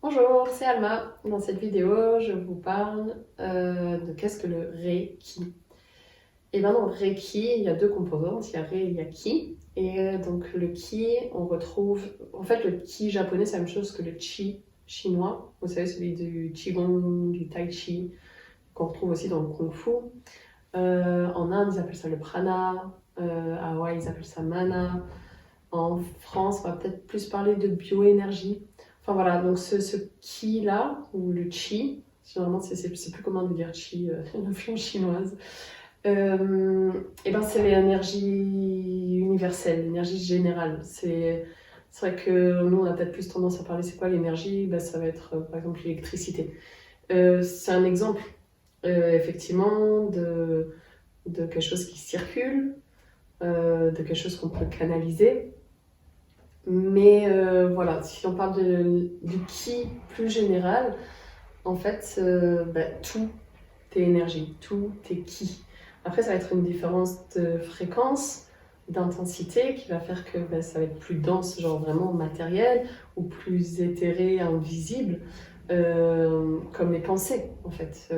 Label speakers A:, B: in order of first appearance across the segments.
A: Bonjour, c'est Alma. Dans cette vidéo, je vous parle de qu'est-ce que le Reiki. Et bien dans le Reiki, il y a deux composantes, il y a Rei et il y a Ki. Et donc le Ki, on retrouve... En fait, le Ki japonais, c'est la même chose que le Chi chinois. Vous savez, celui du Qigong, du Tai Chi, qu'on retrouve aussi dans le Kung Fu. En Inde, ils appellent ça le Prana. À Hawaï, ils appellent ça Mana. En France, on va peut-être plus parler de bioénergie. Enfin voilà, donc ce ki là, ou le chi, généralement c'est plus comment de dire chi, l'influence chinoise, et ben c'est l'énergie universelle, l'énergie générale. C'est vrai que nous on a peut-être plus tendance à parler, c'est quoi l'énergie? Ben, ça va être par exemple l'électricité. C'est un exemple effectivement de quelque chose qui circule, de quelque chose qu'on peut canaliser. Mais voilà, si on parle du qui plus général, en fait, tout est énergie, tout est qui. Après, ça va être une différence de fréquence, d'intensité qui va faire que ça va être plus dense, genre vraiment matériel, ou plus éthéré, invisible, comme les pensées, en fait.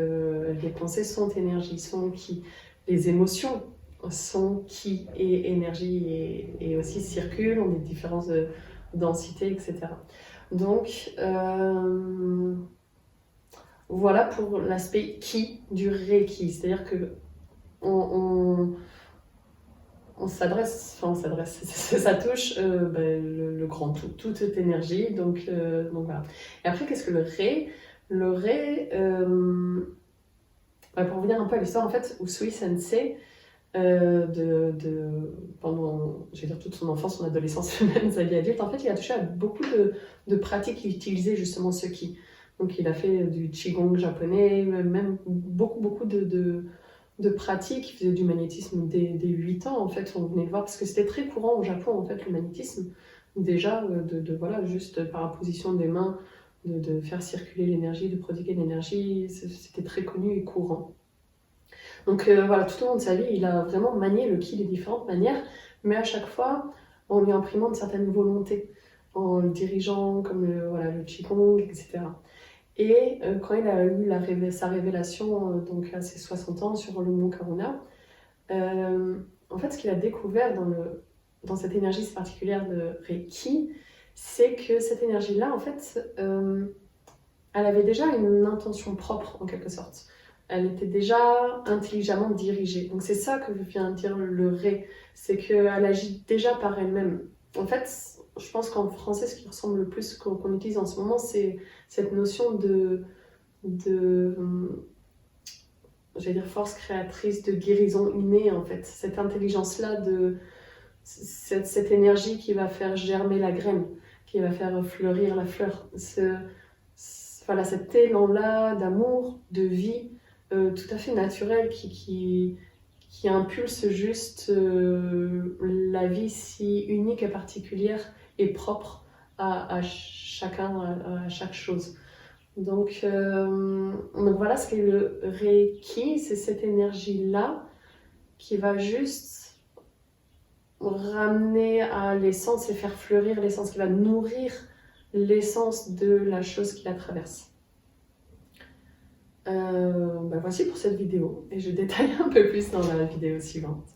A: Les pensées sont énergie, sont qui. Les émotions sont qui et énergie et aussi circulent, ont des différences de densité, etc. Donc, voilà pour l'aspect qui du Reiki. C'est-à-dire que on s'adresse, ça touche le grand tout, toute énergie. Donc voilà. Et après, qu'est-ce que le Rei? Le Rei, pour revenir un peu à l'histoire, en fait, Usui Sensei, pendant, je vais dire, toute son enfance, son adolescence, même sa vie adulte, en fait, il a touché à beaucoup de pratiques qui utilisaient justement ce ki. Donc, il a fait du qigong japonais, même beaucoup de pratiques. Il faisait du magnétisme dès 8 ans, en fait, on venait le voir, parce que c'était très courant au Japon, en fait, le magnétisme. Déjà, voilà, juste par imposition des mains, de faire circuler l'énergie, de prodiguer l'énergie, c'était très connu et courant. Donc voilà, tout au long de sa vie, il a vraiment manié le ki de différentes manières, mais à chaque fois en lui imprimant une certaine volonté, en le dirigeant comme le qigong, etc. Et quand il a eu sa révélation donc à ses 60 ans sur le mont Karuna, en fait, ce qu'il a découvert dans cette énergie si particulière de Reiki, c'est que cette énergie-là, en fait, elle avait déjà une intention propre, en quelque sorte. Elle était déjà intelligemment dirigée. Donc c'est ça que vient dire le Ré, c'est qu'elle agit déjà par elle-même. En fait, je pense qu'en français, ce qui ressemble le plus qu'on utilise en ce moment, c'est cette notion de j'allais dire force créatrice, de guérison innée, en fait. Cette intelligence-là, cette énergie qui va faire germer la graine, qui va faire fleurir la fleur. Voilà, cet élan-là d'amour, de vie, tout à fait naturel qui impulse juste la vie si unique et particulière et propre à chacun, à chaque chose. Donc voilà ce qu'est le Reiki, c'est cette énergie-là qui va juste ramener à l'essence et faire fleurir l'essence, qui va nourrir l'essence de la chose qui la traverse. Voici pour cette vidéo et je détaille un peu plus dans la vidéo suivante.